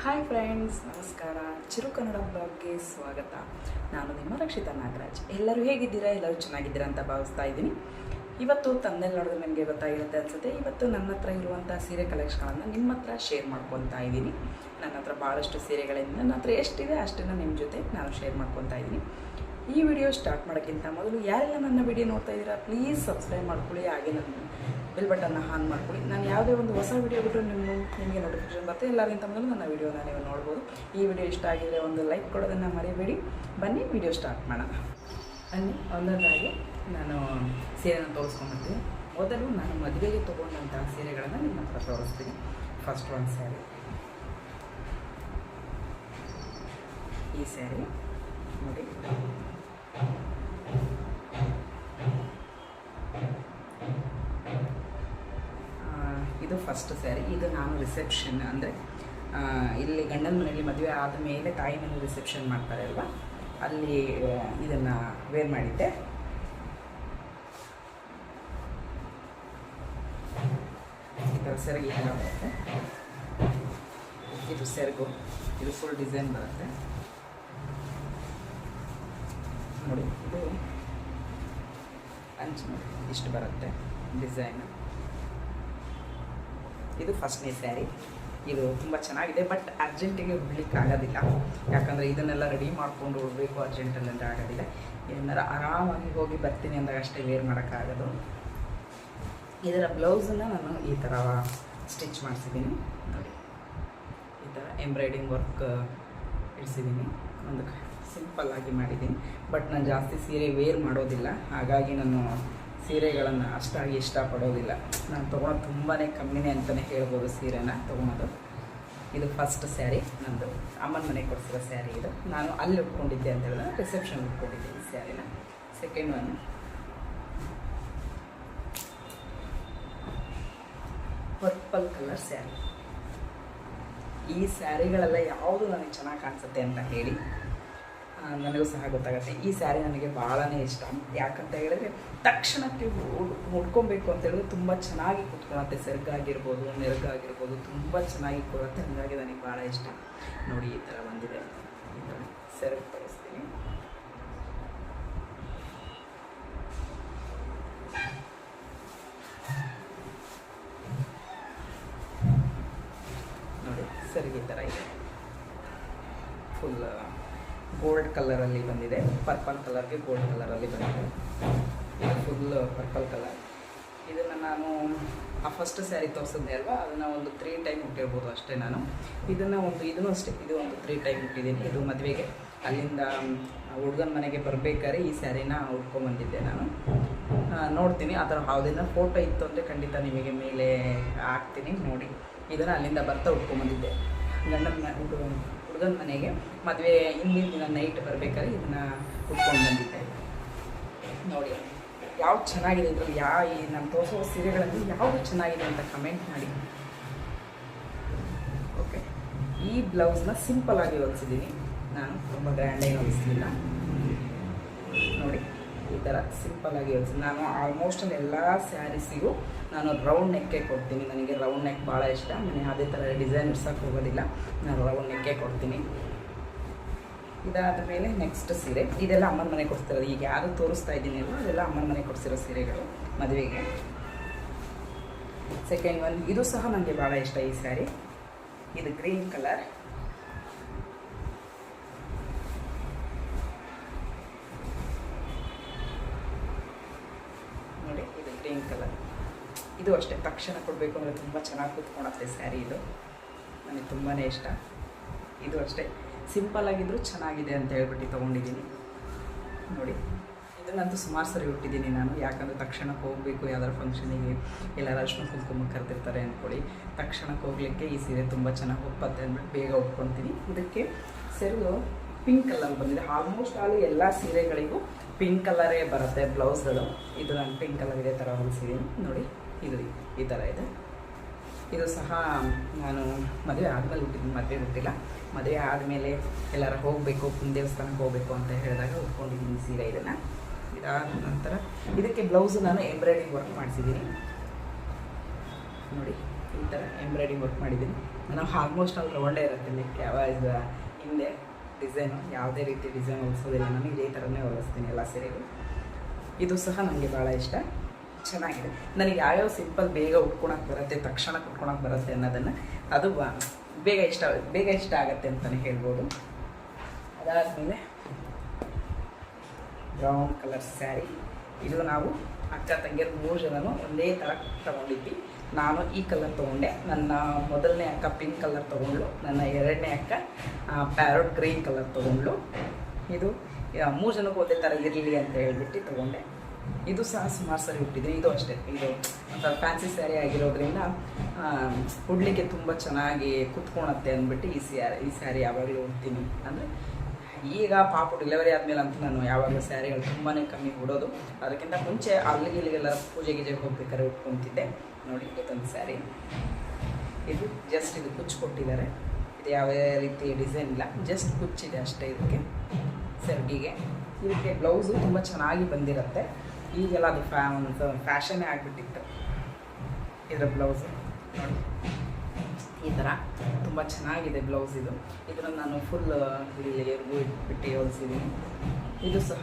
Hi friends, ನಮಸ್ಕಾರ. ಚಿರು ಕನ್ನಡ ಬ್ಲಾಗ್ಗೆ ಸ್ವಾಗತ. ನಾನು ನಿಮ್ಮ ರಕ್ಷಿತಾ ನಾಗರಾಜ್. ಎಲ್ಲರೂ ಹೇಗಿದ್ದೀರಾ? ಎಲ್ಲರೂ ಚೆನ್ನಾಗಿದ್ದೀರಾ ಅಂತ ಭಾವಿಸ್ತಾ ಇದ್ದೀನಿ. ಇವತ್ತು ತಮ್ಮನೇಲಿ ನೋಡಿದ್ರೆ ನಿಮಗೆ ಗೊತ್ತಾಗಿರುತ್ತೆ ಅನಿಸುತ್ತೆ. ಇವತ್ತು ನನ್ನ ಹತ್ರ ಇರುವಂಥ ಸೀರೆ ಕಲೆಕ್ಷನ್ಗಳನ್ನು ನಿಮ್ಮ ಹತ್ರ ಶೇರ್ ಮಾಡ್ಕೊತಾ ಇದ್ದೀನಿ. ನನ್ನ ಹತ್ರ ಭಾಳಷ್ಟು ಸೀರೆಗಳಿಂದ ನನ್ನ ಹತ್ರ ಎಷ್ಟಿದೆ ಅಷ್ಟನ್ನು ನಿಮ್ಮ ಜೊತೆ ನಾನು ಶೇರ್ ಮಾಡ್ಕೊತಾ ಇದ್ದೀನಿ. ಈ ವಿಡಿಯೋ ಸ್ಟಾರ್ಟ್ ಮಾಡೋಕ್ಕಿಂತ ಮೊದಲು ಯಾರೆಲ್ಲ ನನ್ನ ವಿಡಿಯೋ ನೋಡ್ತಾ ಇದ್ದೀರಾ ಪ್ಲೀಸ್ ಸಬ್ಸ್ಕ್ರೈಬ್ ಮಾಡ್ಕೊಳ್ಳಿ, ಹಾಗೆ ನನ್ನ ಬೆಲ್ ಬಟನ್ನ ಆನ್ ಮಾಡ್ಕೊಳ್ಳಿ. ನಾನು ಯಾವುದೇ ಒಂದು ಹೊಸ ವಿಡಿಯೋ ಬಿಟ್ಟರು ನಿಮಗೆ ನೋಟಿಫಿಕೇಶನ್ ಬರುತ್ತೆ. ಎಲ್ಲರಿಗಿಂತ ಮೊದಲು ನನ್ನ ವಿಡಿಯೋನ ನೀವು ನೋಡ್ಬೋದು. ಈ ವಿಡಿಯೋ ಇಷ್ಟ ಆಗಿದ್ರೆ ಒಂದು ಲೈಕ್ ಕೊಡೋದನ್ನು ಮರಿಬೇಡಿ. ಬನ್ನಿ ವಿಡಿಯೋ ಸ್ಟಾರ್ಟ್ ಮಾಡೋಣ. ಬನ್ನಿ ಒಂದೊಂದಾಗಿ ನಾನು ಸೀರೆನ ತೋರಿಸ್ಕೊಂಡ್ಬರ್ತೀನಿ. ಮೊದಲು ನಾನು ಮದುವೆಗೆ ತೊಗೊಂಡಂತಹ ಸೀರೆಗಳನ್ನು ನಿಮ್ಮ ಹತ್ರ ತೋರಿಸ್ತೀನಿ. ಫಸ್ಟ್ ಒಂದು ಸ್ಯಾರಿ, ಈ ಸ್ಯಾರಿ ನೋಡಿ. ಇದು ಫಸ್ಟ್ ಸ್ಯಾರಿ. ಇದು ನಾನು ರಿಸೆಪ್ಷನ್ ಅಂದರೆ ಇಲ್ಲಿ ಗಂಡನ ಮನೆಯಲ್ಲಿ ಮದುವೆ ಆದ ಮೇಲೆ ತಾಯಿ ಮನೆ ರಿಸೆಪ್ಷನ್ ಮಾಡ್ತಾರೆ ಅಲ್ವಾ, ಅಲ್ಲಿ ಇದನ್ನು ವೇರ್ ಮಾಡಿದ್ದೆ. ಈ ಥರ ಸೆರಗು ಎಲ್ಲ ಬರುತ್ತೆ. ಇದು ಸೆರಗು, ಇದು ಫುಲ್ ಡಿಸೈನ್ ಬರುತ್ತೆ ನೋಡಿ. ಇದು ಅಂಚು ನೋಡಿ, ಇಷ್ಟು ಬರುತ್ತೆ ಡಿಸೈನ್. ಇದು ಫಸ್ಟ್ನೇ ಸ್ಯಾರಿ. ಇದು ತುಂಬ ಚೆನ್ನಾಗಿದೆ, ಬಟ್ ಅರ್ಜೆಂಟಿಗೆ ಉಡ್ಲಿಕ್ಕಾಗೋದಿಲ್ಲ. ಯಾಕಂದರೆ ಇದನ್ನೆಲ್ಲ ರೆಡಿ ಮಾಡಿಕೊಂಡು ಉಡಬೇಕು, ಅರ್ಜೆಂಟಲ್ಲಿ ಅಂದರೆ ಆಗೋದಿಲ್ಲ. ಏನಾರು ಆರಾಮಾಗಿ ಹೋಗಿ ಬರ್ತೀನಿ ಅಂದಾಗ ಅಷ್ಟೇ ವೇರ್ ಮಾಡೋಕ್ಕಾಗೋದು. ಇದರ ಬ್ಲೌಸನ್ನು ನಾನು ಈ ಥರ ಸ್ಟಿಚ್ ಮಾಡಿಸಿದ್ದೀನಿ ನೋಡಿ. ಈ ಥರ ಎಂಬ್ರಾಯ್ಡಿಂಗ್ ವರ್ಕ್ ಇಡಿಸಿದ್ದೀನಿ. ಒಂದು ಸಿಂಪಲ್ಲಾಗಿ ಮಾಡಿದ್ದೀನಿ. ಬಟ್ ನಾನು ಜಾಸ್ತಿ ಸೀರೆ ವೇರ್ ಮಾಡೋದಿಲ್ಲ, ಹಾಗಾಗಿ ನಾನು ಸೀರೆಗಳನ್ನು ಅಷ್ಟಾಗಿ ಇಷ್ಟಪಡೋದಿಲ್ಲ. ನಾನು ತೊಗೊಳೋದು ತುಂಬಾ ಕಮ್ಮಿನೇ ಅಂತಲೇ ಹೇಳ್ಬೋದು ಸೀರೆನ ತೊಗೊಳೋದು. ಇದು ಫಸ್ಟ್ ಸ್ಯಾರಿ ನಂದು. ಅಮ್ಮನ ಮನೆಗೆ ಕೊಡಿಸಿರೋ ಸ್ಯಾರಿ ಇದು. ನಾನು ಅಲ್ಲಿ ಉಟ್ಕೊಂಡಿದ್ದೆ ಅಂತ ಹೇಳಿದ್ರೆ ರಿಸೆಪ್ಷನ್ ಉಟ್ಕೊಂಡಿದ್ದೆ ಈ ಸ್ಯಾರಿನ. Second one purple colour sari. ಈ ಸ್ಯಾರಿಗಳೆಲ್ಲ ಯಾವುದು ನನಗೆ ಚೆನ್ನಾಗಿ ಕಾಣಿಸುತ್ತೆ ಅಂತ ಹೇಳಿ ನನಗೂ ಸಹ ಗೊತ್ತಾಗುತ್ತೆ. ಈ ಸ್ಯಾರಿ ನನಗೆ ಭಾಳನೇ ಇಷ್ಟ. ಯಾಕಂತ ಹೇಳಿದ್ರೆ ತಕ್ಷಣಕ್ಕೆ ಉಟ್ಕೊಬೇಕು ಅಂತ ಹೇಳಿದ್ರೆ ತುಂಬ ಚೆನ್ನಾಗಿ ಕೂತ್ಕೊಳ್ಳುತ್ತೆ. ಸೆರಗಾಗಿರ್ಬೋದು, ನೆರಗಾಗಿರ್ಬೋದು, ತುಂಬ ಚೆನ್ನಾಗಿ ಕೊಡುತ್ತೆ. ಹಾಗಾಗಿ ನನಗೆ ಭಾಳ ಇಷ್ಟ. ನೋಡಿ ಈ ಥರ ಬಂದಿದೆ. ಈ ಥರ ಸೆರಗು ತೋರಿಸ್ತೀನಿ ನೋಡಿ. ಸೆರಗು ಈ ಥರ ಇದೆ. ಫುಲ್ ಗೋಲ್ಡ್ ಕಲರಲ್ಲಿ ಬಂದಿದೆ. ಪರ್ಪಲ್ ಕಲರ್ಗೆ ಗೋಲ್ಡ್ ಕಲರಲ್ಲಿ ಬಂದಿದೆ. ಇದು ಫುಲ್ ಪರ್ಪಲ್ ಕಲರ್. ಇದನ್ನು ನಾನು ಆ ಫಸ್ಟ್ ಸ್ಯಾರಿ ತೋರಿಸಿದ್ದೆ ಅಲ್ವಾ, ಅದನ್ನು ಒಂದು 3 ಟೈಮ್ ಉಟ್ಟಿರ್ಬೋದು ಅಷ್ಟೇ ನಾನು. ಇದನ್ನು ಇದನ್ನು ಅಷ್ಟೇ, ಇದು ಒಂದು 3 ಟೈಮ್ ಉಟ್ಟಿದ್ದೀನಿ. ಇದು ಮದುವೆಗೆ ಅಲ್ಲಿಂದ ಹುಡುಗನ ಮನೆಗೆ ಬರಬೇಕಾದ್ರೆ ಈ ಸ್ಯಾರಿನ ಉಟ್ಕೊಂಡ್ಬಂದಿದ್ದೆ ನಾನು. ನೋಡ್ತೀನಿ ಆ ಥರ ಯಾವುದನ್ನ ಫೋಟೋ ಇತ್ತು ಅಂದರೆ ಖಂಡಿತ ನಿಮಗೆ ಮೇಲೆ ಹಾಕ್ತೀನಿ ನೋಡಿ. ಇದನ್ನು ಅಲ್ಲಿಂದ ಬರ್ತಾ ಉಟ್ಕೊಂಡ್ಬಂದಿದ್ದೆ ಹುಡುಗನ ಮನೆಗೆ. ಮದುವೆ ಹಿಂದಿನ ದಿನ ನೈಟ್ ಬರಬೇಕಾದ್ರೆ ಇದನ್ನು ಉಟ್ಕೊಂಡು ಬಂದಿದ್ದೆ ನೋಡಿ. ಯಾವ್ದು ಚೆನ್ನಾಗಿದೆ ಇದರಲ್ಲಿ, ಈ ನಾನು ತೋರಿಸೋ ಸೀರೆಗಳಲ್ಲಿ ಯಾವುದು ಚೆನ್ನಾಗಿದೆ ಅಂತ ಕಮೆಂಟ್ ಮಾಡಿ. ಓಕೆ, ಈ ಬ್ಲೌಸ್ನ ಸಿಂಪಲ್ಲಾಗಿ ಹೊಲಿಸಿದ್ದೀನಿ ನಾನು, ತುಂಬ ಗ್ರ್ಯಾಂಡಾಗಿ ಹೊಲಿಸಲಿಲ್ಲ ನೋಡಿ. ಈ ಥರ ಸಿಂಪಲ್ಲಾಗಿ ಹೊಲಿಸಿದ್ದೀನಿ ನಾನು. ಆಲ್ಮೋಸ್ಟ್ ಎಲ್ಲ ಸ್ಯಾರೀಸಿಗೂ ನಾನು ರೌಂಡ್ ನೆಕ್ಕೆ ಕೊಡ್ತೀನಿ. ನನಗೆ ರೌಂಡ್ ನೆಕ್ ಭಾಳ ಇಷ್ಟ. ನಾನು ಯಾವುದೇ ಥರ ಡಿಸೈನ್ ಇಡ್ಸೋಕ್ಕೆ ಹೋಗೋದಿಲ್ಲ, ನಾನು ರೌಂಡ್ ನೆಕ್ಕೆ ಕೊಡ್ತೀನಿ. ಇದಾದ ಮೇಲೆ ನೆಕ್ಸ್ಟ್ ಸೀರೆ. ಇದೆಲ್ಲ ಅಮ್ಮನ ಮನೆ ಕೊಡಿಸ್ತಿರೋದು. ಈಗ ಯಾರು ತೋರಿಸ್ತಾ ಇದ್ದೀನಿ ಅಲ್ವ, ಅದೆಲ್ಲ ಅಮ್ಮನ ಮನೆ ಕೊಡಿಸಿರೋ ಸೀರೆಗಳು ಮದುವೆಗೆ. ಸೆಕೆಂಡ್ ಒನ್, ಇದು ಸಹ ನನಗೆ ಭಾಳ ಇಷ್ಟ ಈ ಸ್ಯಾರಿ. ಇದು ಗ್ರೀನ್ ಕಲರ್. ನೋಡಿ, ಇದು ಗ್ರೀನ್ ಕಲರ್. ಇದು ಅಷ್ಟೇ ತಕ್ಷಣ ಕೊಡಬೇಕು ಅಂದರೆ ತುಂಬ ಚೆನ್ನಾಗಿ ಕೂತ್ಕೊಳತ್ತೆ ಸ್ಯಾರಿ. ಇದು ನನಗೆ ತುಂಬಾ ಇಷ್ಟ. ಇದು ಅಷ್ಟೇ ಸಿಂಪಲ್ಲಾಗಿದ್ದರೂ ಚೆನ್ನಾಗಿದೆ ಅಂತ ಹೇಳ್ಬಿಟ್ಟು ತೊಗೊಂಡಿದ್ದೀನಿ ನೋಡಿ. ಇದನ್ನಂತೂ ಸುಮಾರು ಸರಿ ಉಟ್ಟಿದ್ದೀನಿ ನಾನು. ಯಾಕಂದರೆ ತಕ್ಷಣಕ್ಕೆ ಹೋಗಬೇಕು, ಯಾವ್ದಾದ್ರು ಫಂಕ್ಷನಿಗೆ, ಎಲ್ಲರೂ ಅರ್ಶಿನ ಕುಂಕುಮ ಕರೆದಿರ್ತಾರೆ ಅಂದ್ಕೊಳ್ಳಿ, ತಕ್ಷಣಕ್ಕೆ ಹೋಗಲಿಕ್ಕೆ ಈ ಸೀರೆ ತುಂಬ ಚೆನ್ನಾಗಿ ಒಪ್ಪತ್ತೆ ಅಂದ್ಬಿಟ್ಟು ಬೇಗ ಉಟ್ಕೊತೀನಿ. ಇದಕ್ಕೆ ಸೆರಗು ಪಿಂಕ್ ಕಲರ್ ಬಂದಿದೆ. ಆಲ್ಮೋಸ್ಟ್ ಆಲ್ ಎಲ್ಲ ಸೀರೆಗಳಿಗೂ ಪಿಂಕ್ ಕಲರೇ ಬರುತ್ತೆ ಬ್ಲೌಸ್ಗಳು. ಇದು ನಾನು ಪಿಂಕ್ ಕಲರ್ ಇದೇ ಥರ ಹೊಲಿಸಿದ್ದೀನಿ ನೋಡಿ. ಇದು ಈ ಥರ ಇದೆ. ಇದು ಸಹ ನಾನು ಮದುವೆ ಆದಮೇಲೆ ಹುಟ್ಟಿದ್ದೀನಿ, ಮದುವೆ ಹುಟ್ಟಿಲ್ಲ. ಮದುವೆ ಆದಮೇಲೆ ಎಲ್ಲರೂ ಹೋಗಬೇಕು, ದೇವಸ್ಥಾನಕ್ಕೆ ಹೋಗಬೇಕು ಅಂತ ಹೇಳಿದಾಗ ಉಟ್ಕೊಂಡಿದ್ದೀನಿ ಸೀರೆ ಇದನ್ನು. ಇದಾದ ನಂತರ ಇದಕ್ಕೆ ಬ್ಲೌಸು ನಾನು ಎಂಬ್ರಾಯ್ಡಿಂಗ್ ವರ್ಕ್ ಮಾಡಿಸಿದ್ದೀನಿ ನೋಡಿ. ಈ ಥರ ಎಂಬ್ರಾಯ್ಡಿಂಗ್ ವರ್ಕ್ ಮಾಡಿದ್ದೀನಿ. ನಾನು ಆಲ್ಮೋಸ್ಟ್ ಅಲ್ಲಿ ರೌಂಡೇ ಇರುತ್ತೆ, ನೆಕ್ ಯಾವಾಗ ಹಿಂದೆ ಡಿಸೈನು ಯಾವುದೇ ರೀತಿ ಡಿಸೈನ್ ಹೊಲಿಸೋದಿಲ್ಲ, ನಾನು ಇದೇ ಥರನೇ ಹೊಲಿಸ್ತೀನಿ ಎಲ್ಲ ಸೀರೆಗೂ. ಇದು ಸಹ ನನಗೆ ಭಾಳ ಇಷ್ಟ, ಚೆನ್ನಾಗಿದೆ. ನನಗೆ ಯಾವ್ಯಾವ ಸಿಂಪಲ್ ಬೇಗ ಉಟ್ಕೊಳಕ್ಕೆ ಬರುತ್ತೆ, ತಕ್ಷಣ ಉಟ್ಕೊಳಕ್ಕೆ ಬರುತ್ತೆ ಅನ್ನೋದನ್ನು ಅದು ಬೇಗ ಇಷ್ಟ ಆಗುತ್ತೆ ಅಂತಲೇ ಹೇಳ್ಬೋದು. ಅದಾದಮೇಲೆ ಬ್ರೌನ್ ಕಲರ್ ಸ್ಯಾರಿ, ಇದು ನಾವು ಅಕ್ಕ ತಂಗಿಯರು 3 ಜನನು ಒಂದೇ ಥರ ತೊಗೊಂಡಿದ್ವಿ. ನಾನು ಈ ಕಲರ್ ತೊಗೊಂಡೆ, ನನ್ನ ಮೊದಲನೇ ಅಕ್ಕ ಪಿಂಕ್ ಕಲರ್ ತೊಗೊಂಡ್ಳು, ನನ್ನ ಎರಡನೇ ಅಕ್ಕ ಪ್ಯಾರೋಟ್ ಗ್ರೀನ್ ಕಲರ್ ತೊಗೊಂಡ್ಳು. ಇದು 3 ಜನಕ್ಕೂ ಒಂದೇ ಥರ ಇರಲಿ ಅಂತ ಹೇಳ್ಬಿಟ್ಟು ತೊಗೊಂಡೆ. ಇದು ಸಹ ಸುಮಾರು ಸರಿ ಉಟ್ಟಿದ್ದೀನಿ. ಇದು ಅಷ್ಟೇ, ಇದು ಒಂಥರ ಫ್ಯಾನ್ಸಿ ಸ್ಯಾರಿ ಆಗಿರೋದ್ರಿಂದ ಉಡ್ಲಿಕ್ಕೆ ತುಂಬ ಚೆನ್ನಾಗಿ ಕುತ್ಕೊಳತ್ತೆ ಅಂದ್ಬಿಟ್ಟು ಈ ಸ್ಯಾರಿ ಯಾವಾಗಲೂ ಉಡ್ತೀನಿ. ಅಂದರೆ ಈಗ ಪಾಪು ಡೆಲಿವರಿ ಆದಮೇಲೆ ಅಂತೂ ನಾನು ಯಾವಾಗಲೂ ಸ್ಯಾರಿಗಳು ತುಂಬಾ ಕಮ್ಮಿ ಉಡೋದು. ಅದಕ್ಕಿಂತ ಮುಂಚೆ ಅಲ್ಲಿಗೆಲ್ಲ ಪೂಜೆ ಗೀಜೆಗೆ ಹೋಗ್ಬೇಕಾದ್ರೆ ಉಟ್ಕೊತಿದ್ದೆ. ನೋಡಿ ಇದೊಂದು ಸ್ಯಾರಿ, ಇದು ಜಸ್ಟ್ ಇದು ಕುಚ್ಚು ಕೊಟ್ಟಿದ್ದಾರೆ. ಇದು ಯಾವ ರೀತಿ ಡಿಸೈನ್ ಇಲ್ಲ, ಜಸ್ಟ್ ಕುಚ್ಚಿದೆ ಅಷ್ಟೇ ಇದಕ್ಕೆ ಸೆರ್ಗಿಗೆ. ಇದಕ್ಕೆ ಬ್ಲೌಸು ತುಂಬ ಚೆನ್ನಾಗಿ ಬಂದಿರುತ್ತೆ. ಈಗೆಲ್ಲ ಅದು ಒಂದು ಫ್ಯಾಷನ್ನೇ ಆಗಿಬಿಟ್ಟಿತ್ತು ಇದರ ಬ್ಲೌಸು. ನೋಡಿ ಈ ಥರ ತುಂಬ ಚೆನ್ನಾಗಿದೆ ಬ್ಲೌಸ್. ಇದನ್ನು ನಾನು ಫುಲ್ ಇಲ್ಲಿವರೆಗೂ ಇಟ್ಬಿಟ್ಟು ಹೊಲಿಸಿದ್ದೀನಿ. ಇದು ಸಹ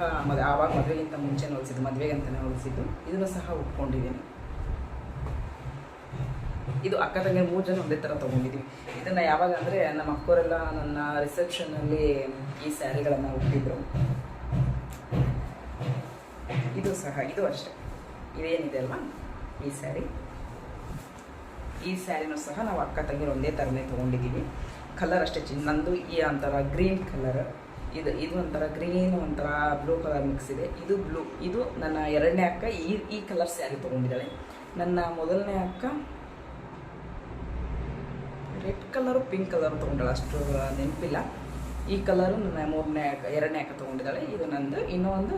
ಆವಾಗ ಮದುವೆಗಿಂತ ಮುಂಚೆ ಹೊಲಿಸಿದ್ದು, ಮದುವೆಗಂತಲೇ ಹೊಲಿಸಿದ್ದು. ಇದನ್ನು ಸಹ ಉಟ್ಕೊಂಡಿದ್ದೀನಿ. ಇದು ಅಕ್ಕ ತಂಗಿ 3 ಜನ ಒಂದೇ ಥರ ತೊಗೊಂಡಿದ್ದೀವಿ. ಇದನ್ನು ಯಾವಾಗ ಅಂದರೆ ನಮ್ಮ ಅಕ್ಕವರೆಲ್ಲ ನನ್ನ ರಿಸೆಪ್ಷನ್ನಲ್ಲಿ ಈ ಸ್ಯಾರಿಗಳನ್ನು ಉಟ್ಟಿದ್ರು. ಇದು ಸಹ ಇದು ಅಷ್ಟೇ, ಇದೇನಿದೆ ಅಲ್ವಾ ಈ ಸ್ಯಾರಿನೂ ಸಹ ನಾವು ಅಕ್ಕ ತಂಗಿರು ಒಂದೇ ಥರನೇ ತೊಗೊಂಡಿದ್ದೀವಿ. ಕಲರ್ ಅಷ್ಟೇ ನಂದು ಈ ಒಂಥರ ಗ್ರೀನ್ ಕಲರ್, ಇದು ಒಂಥರ ಗ್ರೀನ್ ಒಂಥರ ಬ್ಲೂ ಕಲರ್ ಮಿಕ್ಸ್ ಇದೆ. ಇದು ಬ್ಲೂ, ಇದು ನನ್ನ ಎರಡನೇ ಅಕ್ಕ ಈ ಕಲರ್ ಸ್ಯಾರಿ ತೊಗೊಂಡಿದ್ದಾಳೆ. ನನ್ನ ಮೊದಲನೇ ಅಕ್ಕ ರೆಡ್ ಕಲರು ಪಿಂಕ್ ಕಲರು ತೊಗೊಂಡಾಳೆ, ಅಷ್ಟು ನೆನಪಿಲ್ಲ. ಈ ಕಲರು ನನ್ನ ಎರಡನೇ ಅಕ್ಕ ತೊಗೊಂಡಿದ್ದಾಳೆ. ಇದು ನಂದು. ಇನ್ನೊಂದು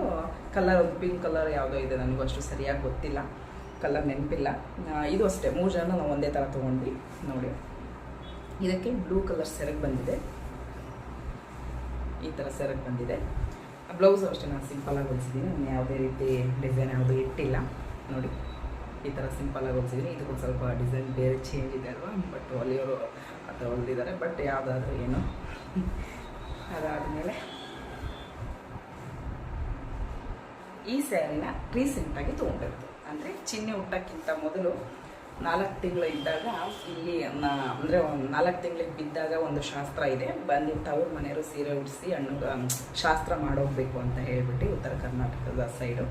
ಕಲರ್ ಒಂದು ಪಿಂಕ್ ಕಲರ್ ಯಾವುದೋ ಇದೆ, ನನಗೂ ಅಷ್ಟು ಸರಿಯಾಗಿ ಗೊತ್ತಿಲ್ಲ, ಕಲರ್ ನೆನಪಿಲ್ಲ. ಇದು ಅಷ್ಟೇ 3 ಜನ ನಾವು ಒಂದೇ ಥರ ತೊಗೊಂಡ್ವಿ. ನೋಡಿ ಇದಕ್ಕೆ ಬ್ಲೂ ಕಲರ್ ಸೆರಗ್ ಬಂದಿದೆ, ಈ ಥರ ಸೆರಗ್ ಬಂದಿದೆ. ಬ್ಲೌಸು ಅಷ್ಟೇ ನಾನು ಸಿಂಪಲಾಗಿ ಹೊಲಿಸಿದ್ದೀನಿ, ನಾನು ಯಾವುದೇ ರೀತಿ ಡಿಸೈನ್ ಯಾವುದು ಇಟ್ಟಿಲ್ಲ. ನೋಡಿ ಈ ಥರ ಸಿಂಪಲಾಗಿ ಹೊಲಿಸಿದ್ದೀನಿ. ಇದಕ್ಕೊಂದು ಸ್ವಲ್ಪ ಡಿಸೈನ್ ಬೇರೆ ಚೇಂಜ್ ಇದೆ ಅಲ್ವಾ, ಬಟ್ ಹೊಲಿಯೋರು ಅಥವಾ ಹೊಲಿದಿದ್ದಾರೆ, ಬಟ್ ಯಾವುದಾದ್ರೂ ಏನು. ಅದಾದಮೇಲೆ ಈ ಸ್ಯಾರಿನ ರೀಸೆಂಟಾಗಿ ತೊಗೊಂಡಿರೋದು. ಅಂದರೆ ಚಿನ್ನೆ ಹುಟ್ಟೋಕ್ಕಿಂತ ಮೊದಲು 4 ತಿಂಗಳು ಇದ್ದಾಗ ಇಲ್ಲಿ ಅಂದರೆ 4 ತಿಂಗಳಿಗೆ ಬಿದ್ದಾಗ ಒಂದು ಶಾಸ್ತ್ರ ಇದೆ, ಬಂದಿಟ್ಟು ಅವ್ರ ಮನೆಯವರು ಸೀರೆ ಉಡಿಸಿ ಶಾಸ್ತ್ರ ಮಾಡೋಗಬೇಕು ಅಂತ ಹೇಳ್ಬಿಟ್ಟು ಉತ್ತರ ಕರ್ನಾಟಕದ ಸೈಡು.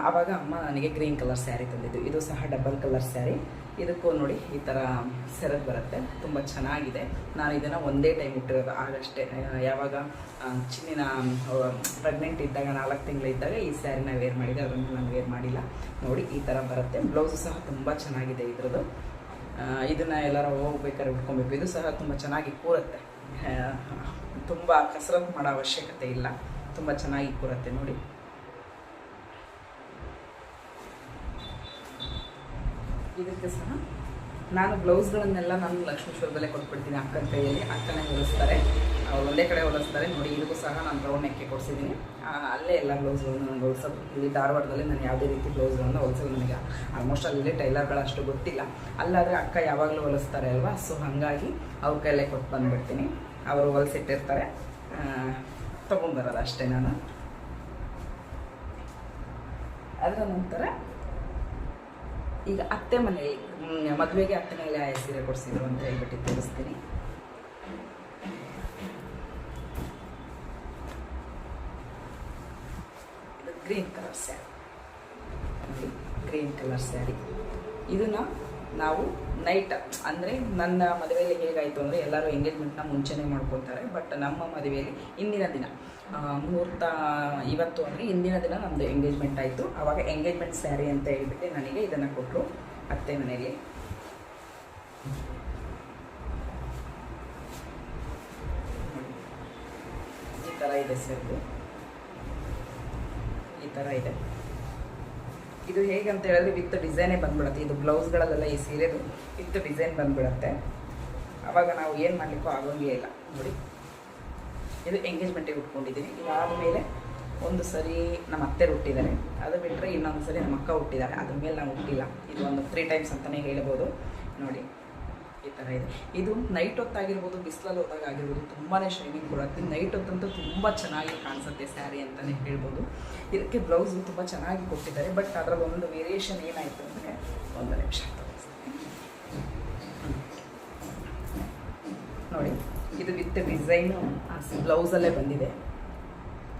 ಆವಾಗ ಅಮ್ಮ ನನಗೆ ಗ್ರೀನ್ ಕಲರ್ ಸ್ಯಾರಿ ತಂದಿದ್ದು. ಇದು ಸಹ ಡಬಲ್ ಕಲರ್ ಸ್ಯಾರಿ. ಇದಕ್ಕೂ ನೋಡಿ ಈ ಥರ ಸೆರಗ್ ಬರುತ್ತೆ, ತುಂಬ ಚೆನ್ನಾಗಿದೆ. ನಾನು ಇದನ್ನು ಒಂದೇ ಟೈಮ್ ಉಟ್ಟಿರೋದು, ಆಗಷ್ಟೇ. ಯಾವಾಗ ಚಿನ್ನಿನ ಪ್ರೆಗ್ನೆಂಟ್ ಇದ್ದಾಗ 4 ತಿಂಗಳಿದ್ದಾಗ ಈ ಸ್ಯಾರಿನ ವೇರ್ ಮಾಡಿದೆ, ಅದನ್ನು ನಾನು ವೇರ್ ಮಾಡಿಲ್ಲ. ನೋಡಿ ಈ ಥರ ಬರುತ್ತೆ. ಬ್ಲೌಸು ಸಹ ತುಂಬ ಚೆನ್ನಾಗಿದೆ ಇದ್ರದ್ದು. ಇದನ್ನು ಎಲ್ಲರೂ ಹೋಗ್ಬೇಕಾದ್ರೆ ಉಟ್ಕೊಬೇಕು. ಇದು ಸಹ ತುಂಬ ಚೆನ್ನಾಗಿ ಕೂರುತ್ತೆ, ತುಂಬ ಕಸರತ್ತು ಮಾಡೋ ಅವಶ್ಯಕತೆ ಇಲ್ಲ, ತುಂಬ ಚೆನ್ನಾಗಿ ಕೂರುತ್ತೆ. ನೋಡಿ ಇದಕ್ಕೆ ಸಹ ನಾನು ಬ್ಲೌಸ್ಗಳನ್ನೆಲ್ಲ ನಾನು ಲಕ್ಷ್ಮೀಶ್ವರದಲ್ಲೇ ಕೊಟ್ಬಿಡ್ತೀನಿ ಅಕ್ಕನ ಕೈಯಲ್ಲಿ. ಅಕ್ಕನೇ ಹೊಲಿಸ್ತಾರೆ, ಅವ್ರು ಒಂದೇ ಕಡೆ ಹೊಲಿಸ್ತಾರೆ. ನೋಡಿ ಇದಕ್ಕೂ ಸಹ ನಾನು ರೌಂಡ್ ನೆಕ್ಕೆ ಕೊಡಿಸಿದ್ದೀನಿ. ಅಲ್ಲೇ ಎಲ್ಲ ಬ್ಲೌಸ್ಗಳನ್ನು ನಾನು ಹೊಲಿಸೋದು. ಇಲ್ಲಿ ಧಾರವಾಡದಲ್ಲಿ ನಾನು ಯಾವುದೇ ರೀತಿ ಬ್ಲೌಸ್ಗಳನ್ನು ಹೊಲಿಸೋದು, ನನಗೆ ಆಲ್ಮೋಸ್ಟ್ ಅಲ್ಲಿ ಟೈಲರ್ಗಳಷ್ಟು ಗೊತ್ತಿಲ್ಲ. ಅಲ್ಲಾದರೆ ಅಕ್ಕ ಯಾವಾಗಲೂ ಹೊಲಿಸ್ತಾರೆ ಅಲ್ವಾ, ಸೊ ಹಾಗಾಗಿ ಅವ್ರ ಕೈಯಲ್ಲೇ ಕೊಟ್ಟು ಬಂದುಬಿಡ್ತೀನಿ. ಅವರು ಹೊಲಿಸಿಟ್ಟಿರ್ತಾರೆ, ತೊಗೊಂಡ್ಬರೋದು ಅಷ್ಟೇ ನಾನು. ಅದರ ನಂತರ ಈಗ ಅತ್ತೆ ಮನೆಯಲ್ಲಿ ಮದುವೆಗೆ ಅತ್ತೆ ಮನೆಯಲ್ಲಿ ಆಯಾ ಸೀರೆ ಕೊಡಿಸಿದ್ರು ಅಂತ ಹೇಳ್ಬಿಟ್ಟು ತೋರಿಸ್ತೀನಿ. ಇದು green colour sari, green colour sari. ಇದನ್ನು ನಾವು ನೈಟ್ ಅಂದರೆ ನನ್ನ ಮದುವೆಯಲ್ಲಿ ಹೇಗಾಯಿತು ಅಂದರೆ ಎಲ್ಲರೂ ಎಂಗೇಜ್ಮೆಂಟ್ನ ಮುಂಚೆನೇ ಮಾಡ್ಕೊತಾರೆ. ಬಟ್ ನಮ್ಮ ಮದುವೆಯಲ್ಲಿ ಇಂದಿನ ದಿನ ಮುಹೂರ್ತ ಇವತ್ತು ಅಂದರೆ ಇಂದಿನ ದಿನ ನಮ್ಮದು ಎಂಗೇಜ್ಮೆಂಟ್ ಆಯಿತು. ಆವಾಗ ಎಂಗೇಜ್ಮೆಂಟ್ ಸ್ಯಾರಿ ಅಂತ ಹೇಳ್ಬಿಟ್ಟು ನನಗೆ ಇದನ್ನು ಕೊಟ್ಟರು ಅತ್ತೆ ಮನೆಯಲ್ಲಿ. ಈ ಥರ ಇದೆ ಸೆರಗು, ಈ ಥರ ಇದೆ. ಇದು ಹೇಗೆ ಅಂತ ಹೇಳಿದ್ರೆ ವಿತ್ ಡಿಸೈನೇ ಬಂದ್ಬಿಡುತ್ತೆ. ಇದು ಬ್ಲೌಸ್ಗಳಲ್ಲೆಲ್ಲ ಈ ಸೀರೆದು ವಿತ್ ಡಿಸೈನ್ ಬಂದ್ಬಿಡುತ್ತೆ. ಆವಾಗ ನಾವು ಏನು ಮಾಡಲಿಕ್ಕೂ ಆಗೋಂಗೇ ಇಲ್ಲ. ನೋಡಿ ಇದು ಎಂಗೇಜ್ಮೆಂಟಿಗೆ ಉಟ್ಕೊಂಡಿದ್ದೀನಿ. ಇದಾದ ಮೇಲೆ ಒಂದು ಸರಿ ನಮ್ಮ ಅತ್ತೆ ಹುಟ್ಟಿದ್ದಾರೆ, ಅದು ಬಿಟ್ಟರೆ ಇನ್ನೊಂದು ಸರಿ ನಮ್ಮ ಅಕ್ಕ ಹುಟ್ಟಿದ್ದಾರೆ. ಅದ್ರ ಮೇಲೆ ನಾವು ಹುಟ್ಟಿಲ್ಲ. ಇದು ಒಂದು 3 ಟೈಮ್ಸ್ ಅಂತಲೇ ಹೇಳ್ಬೋದು. ನೋಡಿ ಈ ಥರ ಇದೆ. ಇದು ನೈಟ್ ಹೊತ್ತಾಗಿರ್ಬೋದು, ಬಿಸಿಲಲ್ಲಿ ಹೋದಾಗ ಆಗಿರ್ಬೋದು ತುಂಬಾ ಶೈನಿಂಗ್ ಕೊಡುತ್ತೆ. ನೈಟ್ ಹೊತ್ತಂತೂ ತುಂಬ ಚೆನ್ನಾಗಿ ಕಾಣಿಸುತ್ತೆ ಸ್ಯಾರಿ ಅಂತಲೇ ಹೇಳ್ಬೋದು. ಇದಕ್ಕೆ ಬ್ಲೌಸು ತುಂಬ ಚೆನ್ನಾಗಿ ಕೊಟ್ಟಿದ್ದಾರೆ. ಬಟ್ ಅದರಲ್ಲಿ ಒಂದು ವೇರಿಯೇಷನ್ ಏನಾಯಿತು ಅಂದರೆ, ಒಂದು ನಿಮಿಷ ನೋಡಿ, ಇದು ವಿತ್ ಡಿಸೈನು ಬ್ಲೌಸಲ್ಲೇ ಬಂದಿದೆ.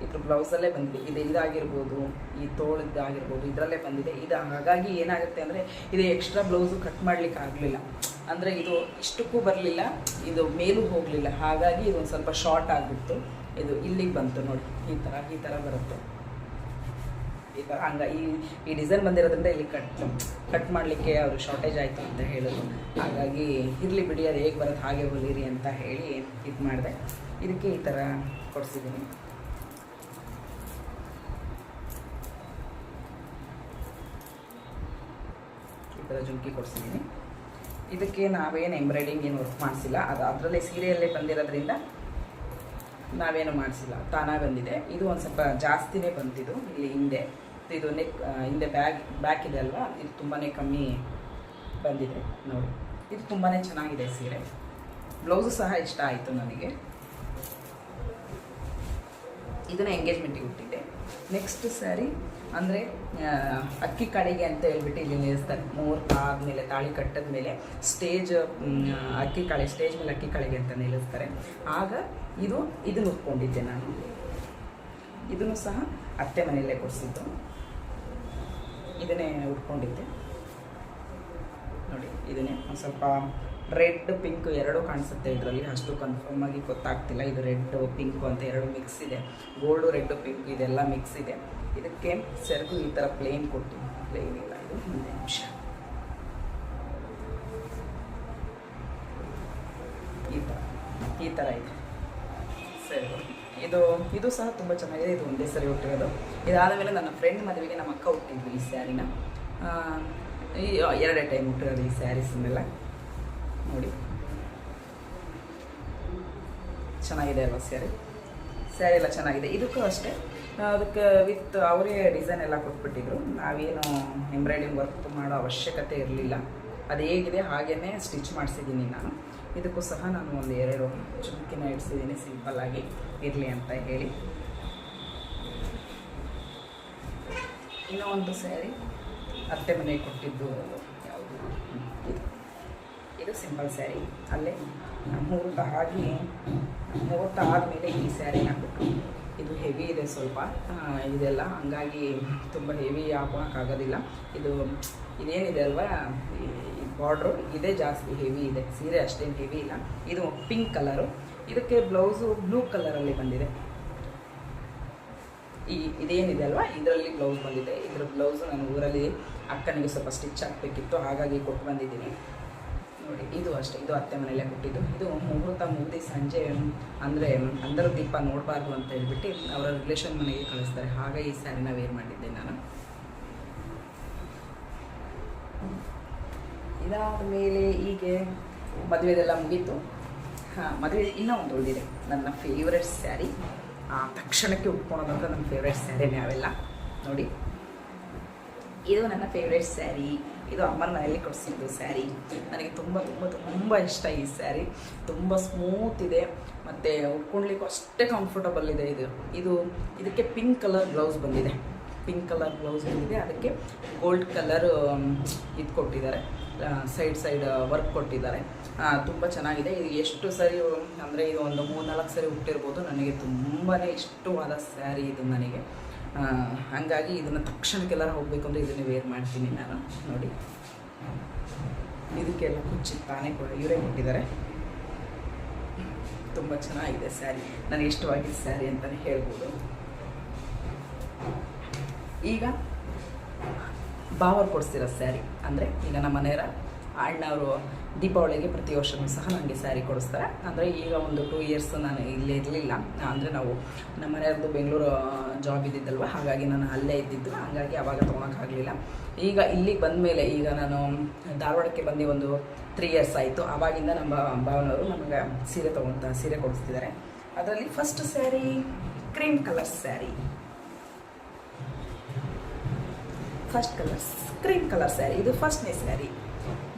ಇದ್ರ ಬ್ಲೌಸಲ್ಲೇ ಬಂದಿದೆ. ಇದು ಇದಾಗಿರ್ಬೋದು, ಈ ತೋಳಿದ್ದಾಗಿರ್ಬೋದು, ಇದರಲ್ಲೇ ಬಂದಿದೆ. ಇದು ಹಾಗಾಗಿ ಏನಾಗುತ್ತೆ ಅಂದರೆ, ಇದು ಎಕ್ಸ್ಟ್ರಾ ಬ್ಲೌಸು ಕಟ್ ಮಾಡಲಿಕ್ಕೆ ಆಗಲಿಲ್ಲ. ಅಂದರೆ ಇದು ಇಷ್ಟಕ್ಕೂ ಬರಲಿಲ್ಲ, ಇದು ಮೇಲೂ ಹೋಗಲಿಲ್ಲ. ಹಾಗಾಗಿ ಇದು ಒಂದು ಸ್ವಲ್ಪ ಶಾರ್ಟ್ ಆಗಿಬಿಟ್ಟು ಇದು ಇಲ್ಲಿಗೆ ಬಂತು ನೋಡಿ. ಈ ಥರ ಬರುತ್ತೆ. ಈ ಥರ ಈ ಡಿಸೈನ್ ಬಂದಿರೋದ್ರಿಂದ ಇಲ್ಲಿ ಕಟ್ ಮಾಡಲಿಕ್ಕೆ ಅವರು ಶಾರ್ಟೇಜ್ ಆಯಿತು ಅಂತ ಹೇಳಿದ್ರು. ಹಾಗಾಗಿ ಇರಲಿ ಬಿಡಿ, ಅದು ಹೇಗೆ ಬರುತ್ತೆ ಹಾಗೆ ಹೊಲಿರಿ ಅಂತ ಹೇಳಿ ಇದು ಮಾಡಿದೆ. ಇದಕ್ಕೆ ಈ ಥರ ಕೊಡಿಸಿದ್ದೀನಿ. ಈ ಥರ ಜುಮ್ಕಿ ಕೊಡಿಸಿದ್ದೀನಿ. ಇದಕ್ಕೆ ನಾವೇನು ಎಂಬ್ರಾಯ್ಡಿಂಗ್ ಏನು ವರ್ಕ್ ಮಾಡಿಸಿಲ್ಲ. ಅದು ಅದರಲ್ಲೇ ಸೀರೆಯಲ್ಲೇ ಬಂದಿರೋದ್ರಿಂದ ನಾವೇನು ಮಾಡಿಸಿಲ್ಲ, ತಾನಾಗಿ ಬಂದಿದೆ. ಇದು ಒಂದು ಸ್ವಲ್ಪ ಜಾಸ್ತಿನೇ ಬಂತಿದ್ದು. ಇಲ್ಲಿ ಹಿಂದೆ ಇದು ಹಿಂದೆ ಬ್ಯಾಕ್ ಇದೆ ಅಲ್ವಾ, ಇದು ತುಂಬಾ ಕಮ್ಮಿ ಬಂದಿದೆ ನೋಡಿ. ಇದು ತುಂಬಾ ಚೆನ್ನಾಗಿದೆ ಸೀರೆ. ಬ್ಲೌಸು ಸಹ ಇಷ್ಟ ಆಯಿತು ನನಗೆ. ಇದನ್ನು ಎಂಗೇಜ್ಮೆಂಟಿಗೆ ಹುಟ್ಟಿದ್ದೆ. ನೆಕ್ಸ್ಟ್ ಸ್ಯಾರಿ ಅಂದರೆ ಅಕ್ಕಿ ಕಾಳಿಗೆ ಅಂತ ಹೇಳ್ಬಿಟ್ಟು ಇಲ್ಲಿ ನಿಲ್ಲಿಸ್ತಾರೆ. ಮುಹೂರ್ತ ಆದಮೇಲೆ, ತಾಳಿ ಕಟ್ಟದ ಮೇಲೆ ಸ್ಟೇಜ್ ಮೇಲೆ ಅಕ್ಕಿ ಕಾಳಿಗೆ ಅಂತ ನಿಲ್ಲಿಸ್ತಾರೆ. ಆಗ ಇದನ್ನು ಉಟ್ಕೊಂಡಿದ್ದೆ ನಾನು. ಇದನ್ನು ಸಹ ಅತ್ತೆ ಮನೆಯಲ್ಲೇ ಕೊಡಿಸಿದ್ದು. ಇದನ್ನೇ ಉಟ್ಕೊಂಡಿದ್ದೆ ನೋಡಿ. ಇದನ್ನೇ ಒಂದು ಸ್ವಲ್ಪ ರೆಡ್ ಪಿಂಕ್ ಎರಡೂ ಕಾಣಿಸುತ್ತೆ ಇದರಲ್ಲಿ. ಅಷ್ಟು ಕನ್ಫರ್ಮ್ ಆಗಿ ಗೊತ್ತಾಗ್ತಿಲ್ಲ. ಇದು ರೆಡ್ ಪಿಂಕು ಅಂತ ಎರಡು ಮಿಕ್ಸ್ ಇದೆ. ಗೋಲ್ಡು ರೆಡ್ ಪಿಂಕ್ ಇದೆಲ್ಲ ಮಿಕ್ಸ್ ಇದೆ. ಇದಕ್ಕೆ ಸೆರಗು ಈ ಥರ ಪ್ಲೇನ್ ಕೊಟ್ಟಿದ್ದೀನಿ. ಪ್ಲೇನ್ ಇಲ್ಲ, ಇದು ಒಂದು ನಿಮಿಷ. ಈ ಥರ ಇದೆ ಸೆರಗು. ಇದು ಸಹ ತುಂಬ ಚೆನ್ನಾಗಿದೆ. ಇದು ಒಂದೇ ಸರಿ ಹುಟ್ಟಿರೋದು. ಇದಾದ ಮೇಲೆ ನನ್ನ ಫ್ರೆಂಡ್ ಮದುವೆಗೆ ನಮ್ಮ ಅಕ್ಕ ಹುಟ್ಟಿದ್ವಿ ಈ ಸ್ಯಾರಿನ. ಎರಡೇ ಟೈಮ್ ಹುಟ್ಟಿರೋದು ಈ ಸ್ಯಾರೀಸನ್ನೆಲ್ಲ ನೋಡಿ. ಚೆನ್ನಾಗಿದೆ ಅಲ್ವಾ ಸ್ಯಾರಿ ಎಲ್ಲ ಚೆನ್ನಾಗಿದೆ. ಇದಕ್ಕೂ ಅಷ್ಟೇ, ಅದಕ್ಕೆ ವಿತ್ ಅವರೇ ಡಿಸೈನ್ ಎಲ್ಲ ಕೊಟ್ಬಿಟ್ಟಿದ್ರು. ನಾವೇನು ಎಂಬ್ರಾಯ್ಡಿಂಗ್ ವರ್ಕ್ ಮಾಡೋ ಅವಶ್ಯಕತೆ ಇರಲಿಲ್ಲ. ಅದು ಹೇಗಿದೆ ಹಾಗೇ ಸ್ಟಿಚ್ ಮಾಡಿಸಿದ್ದೀನಿ ನಾನು. ಇದಕ್ಕೂ ಸಹ ನಾನು ಒಂದು 2 ಚುಮ್ಕಿನ ಇಡಿಸಿದ್ದೀನಿ ಸಿಂಪಲ್ಲಾಗಿ ಇರಲಿ ಅಂತ ಹೇಳಿ. ಇನ್ನೂ ಒಂದು ಸ್ಯಾರಿ ಅತ್ತೆ ಮನೆಗೆ ಕೊಟ್ಟಿದ್ದು ಯಾವುದು, ಇದು ಸಿಂಪಲ್ ಸ್ಯಾರಿ. ಅಲ್ಲೇ ಮುಹೂರ್ತ ಆದಮೇಲೆ ಈ ಸ್ಯಾರಿನ ಕೊಟ್ಟು. ಇದು ಹೆವಿ ಇದೆ ಸ್ವಲ್ಪ ಇದೆಲ್ಲ, ಹಂಗಾಗಿ ತುಂಬ ಹೆವಿ ಹಾಕೋಕ್ಕಾಗೋದಿಲ್ಲ. ಇದೇನಿದೆ ಅಲ್ವಾ, ಈ ಬಾರ್ಡ್ರು ಇದೇ ಜಾಸ್ತಿ ಹೆವಿ ಇದೆ. ಸೀರೆ ಅಷ್ಟೇನು ಹೆವಿ ಇಲ್ಲ. ಇದು ಪಿಂಕ್ ಕಲರು. ಇದಕ್ಕೆ ಬ್ಲೌಸು ಬ್ಲೂ ಕಲರಲ್ಲಿ ಬಂದಿದೆ. ಇದೇನಿದೆ ಅಲ್ವಾ, ಇದರಲ್ಲಿ ಬ್ಲೌಸ್ ಬಂದಿದೆ. ಇದರ ಬ್ಲೌಸು ನಾನು ಊರಲ್ಲಿ ಅಕ್ಕನಿಗೆ ಸ್ವಲ್ಪ ಸ್ಟಿಚ್ ಹಾಕಬೇಕಿತ್ತು, ಹಾಗಾಗಿ ಕೊಟ್ಟು ಬಂದಿದ್ದೀನಿ ನೋಡಿ. ಇದು ಅಷ್ಟೇ, ಇದು ಅತ್ತೆ ಮನೆಯಲ್ಲೇ ಕೊಟ್ಟಿದ್ದು. ಇದು ಮುಹೂರ್ತ ಮುಗಿದು ಸಂಜೆ ಅಂದರೆ ಅಂದರ ದೀಪ ನೋಡಬಾರ್ದು ಅಂತ ಹೇಳ್ಬಿಟ್ಟು ಅವರ ರಿಲೇಷನ್ ಮನೆಗೆ ಕಳಿಸ್ತಾರೆ. ಹಾಗೆ ಈ ಸ್ಯಾರಿನ ವೇರ್ ಮಾಡಿದ್ದೆ ನಾನು. ಇದಾದ ಮೇಲೆ ಹೀಗೆ ಮದುವೆದೆಲ್ಲ ಮುಗೀತು. ಮದುವೆ ಇನ್ನೂ ಒಂದು ಉಳಿದಿದೆ, ನನ್ನ ಫೇವ್ರೆಟ್ ಸ್ಯಾರಿ. ತಕ್ಷಣಕ್ಕೆ ಉಟ್ಕೊಳೋದಂತ ನನ್ನ ಫೇವ್ರೆಟ್ ಸ್ಯಾರಿನೇ ಅವೆಲ್ಲ ನೋಡಿ. ಇದು ನನ್ನ ಫೇವ್ರೆಟ್ ಸ್ಯಾರಿ. ಇದು ಅಮ್ಮನ ಮನೆಯಲ್ಲಿ ಕೊಡಿಸಿದ್ದು ಸ್ಯಾರಿ. ನನಗೆ ತುಂಬ ತುಂಬ ತುಂಬ ಇಷ್ಟ ಈ ಸ್ಯಾರಿ. ತುಂಬ ಸ್ಮೂತ್ ಇದೆ ಮತ್ತು ಉಟ್ಕೊಳ್ಲಿಕ್ಕೂ ಅಷ್ಟೇ ಕಂಫರ್ಟಬಲ್ ಇದೆ. ಇದಕ್ಕೆ ಪಿಂಕ್ ಕಲರ್ ಬ್ಲೌಸ್ ಬಂದಿದೆ. ಅದಕ್ಕೆ ಗೋಲ್ಡ್ ಕಲರ್ ಇದು ಕೊಟ್ಟಿದ್ದಾರೆ. ಸೈಡ್ ವರ್ಕ್ ಕೊಟ್ಟಿದ್ದಾರೆ. ತುಂಬ ಚೆನ್ನಾಗಿದೆ. ಇದು ಎಷ್ಟು ಸರಿ ಅಂದರೆ ಇದು ಒಂದು 3-4 ಸರಿ ಹುಟ್ಟಿರ್ಬೋದು. ನನಗೆ ತುಂಬಾ ಇಷ್ಟವಾದ ಸ್ಯಾರಿ ಇದು ನನಗೆ. ಹಾಗಾಗಿ ಇದನ್ನು ತಕ್ಷಣಕ್ಕೆಲ್ಲರೂ ಹೋಗಬೇಕು ಅಂದರೆ ಇದನ್ನೇ ವೇರ್ ಮಾಡ್ತೀನಿ ನಾನು ನೋಡಿ. ಇದಕ್ಕೆಲ್ಲ ಕುಚ್ಚಿ ತಾನೇ ಇವರೇ ಕೊಟ್ಟಿದ್ದಾರೆ. ತುಂಬ ಚೆನ್ನಾಗಿದೆ ಸ್ಯಾರಿ. ನನಗೆ ಇಷ್ಟವಾಗಿದ್ದ ಸ್ಯಾರಿ ಅಂತಲೇ ಹೇಳ್ಬೋದು. ಈಗ ಬಾವರು ಕೊಡಿಸ್ತಿರೋ ಸ್ಯಾರಿ ಅಂದರೆ, ಈಗ ನಮ್ಮ ಮನೆಯವರ ಅಣ್ಣವರು ದೀಪಾವಳಿಗೆ ಪ್ರತಿ ವರ್ಷವೂ ಸಹ ನನಗೆ ಸ್ಯಾರಿ ಕೊಡಿಸ್ತಾರೆ. ಅಂದರೆ ಈಗ ಒಂದು 2 ಇಯರ್ಸ್ ನಾನು ಇಲ್ಲೇ ಇರಲಿಲ್ಲ. ಅಂದರೆ ನಾವು ನಮ್ಮ ಮನೆಯವ್ರದ್ದು ಬೆಂಗಳೂರು ಜಾಬ್ ಇದ್ದಿದ್ದಲ್ವ, ಹಾಗಾಗಿ ನಾನು ಅಲ್ಲೇ ಇದ್ದಿದ್ದು. ಹಾಗಾಗಿ ಆವಾಗ ತೊಗೊಳಕ್ಕಾಗಲಿಲ್ಲ. ಈಗ ಇಲ್ಲಿಗೆ ಬಂದ ಮೇಲೆ, ಈಗ ನಾನು ಧಾರವಾಡಕ್ಕೆ ಬಂದು ಒಂದು 3 ಇಯರ್ಸ್ ಆಯಿತು. ಆವಾಗಿಂದ ನಮ್ಮ ಭಾವನವರು ನಮಗೆ ಸೀರೆ ಕೊಡಿಸ್ತಿದ್ದಾರೆ. ಅದರಲ್ಲಿ first sari cream colour sari. Cream colour sari ಇದು ಫಸ್ಟ್ನೇ ಸ್ಯಾರಿ.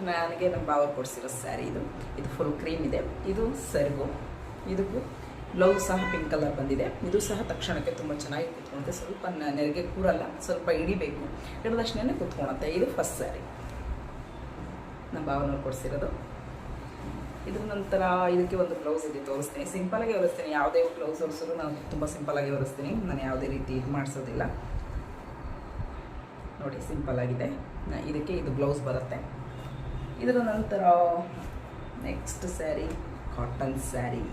ನನಗೆ ನಮ್ಮ ಬಾವ ಕೊಡಿಸಿರೋ ಸ್ಯಾರಿ ಇದು. ಇದು ಫುಲ್ ಕ್ರೀಮ್ ಇದೆ. ಇದು ಸೆರಗು. ಇದಕ್ಕೂ ಬ್ಲೌಸ್ ಸಹ ಪಿಂಕ್ ಕಲರ್ ಬಂದಿದೆ. ಇದು ಸಹ ತಕ್ಷಣಕ್ಕೆ ತುಂಬ ಚೆನ್ನಾಗಿ ಕೂತ್ಕೊಳುತ್ತೆ. ಸ್ವಲ್ಪ ನೆರಿಗೆ ಕೂರಲ್ಲ, ಸ್ವಲ್ಪ ಹಿಡಿಬೇಕು, ಹಿಡಿದಷ್ಟೇ ಕೂತ್ಕೊಳುತ್ತೆ. ಇದು ಫಸ್ಟ್ ಸ್ಯಾರಿ ನಮ್ಮ ಬಾವನವ್ರು ಕೊಡಿಸಿರೋದು. ಇದ್ರ ನಂತರ ಇದಕ್ಕೆ ಒಂದು ಬ್ಲೌಸ್ ಇದೆ, ತೋರಿಸ್ತೀನಿ. ಸಿಂಪಲಾಗಿ ಹೊಲಿಸ್ತೀನಿ. ಯಾವುದೇ ಬ್ಲೌಸ್ ಹೊಲಿಸಿದ್ರು ನಾನು ತುಂಬ ಸಿಂಪಲಾಗಿ ಹೊಲಿಸ್ತೀನಿ. ನಾನು ಯಾವುದೇ ರೀತಿ ಇದು ಮಾಡಿಸೋದಿಲ್ಲ. ನೋಡಿ, ಸಿಂಪಲ್ಲಾಗಿದೆ. ಇದಕ್ಕೆ ಇದು ಬ್ಲೌಸ್ ಬರುತ್ತೆ. ಇದರ ನಂತರ ನೆಕ್ಸ್ಟ್ ಸ್ಯಾರಿ ಕಾಟನ್ ಸ್ಯಾರಿ.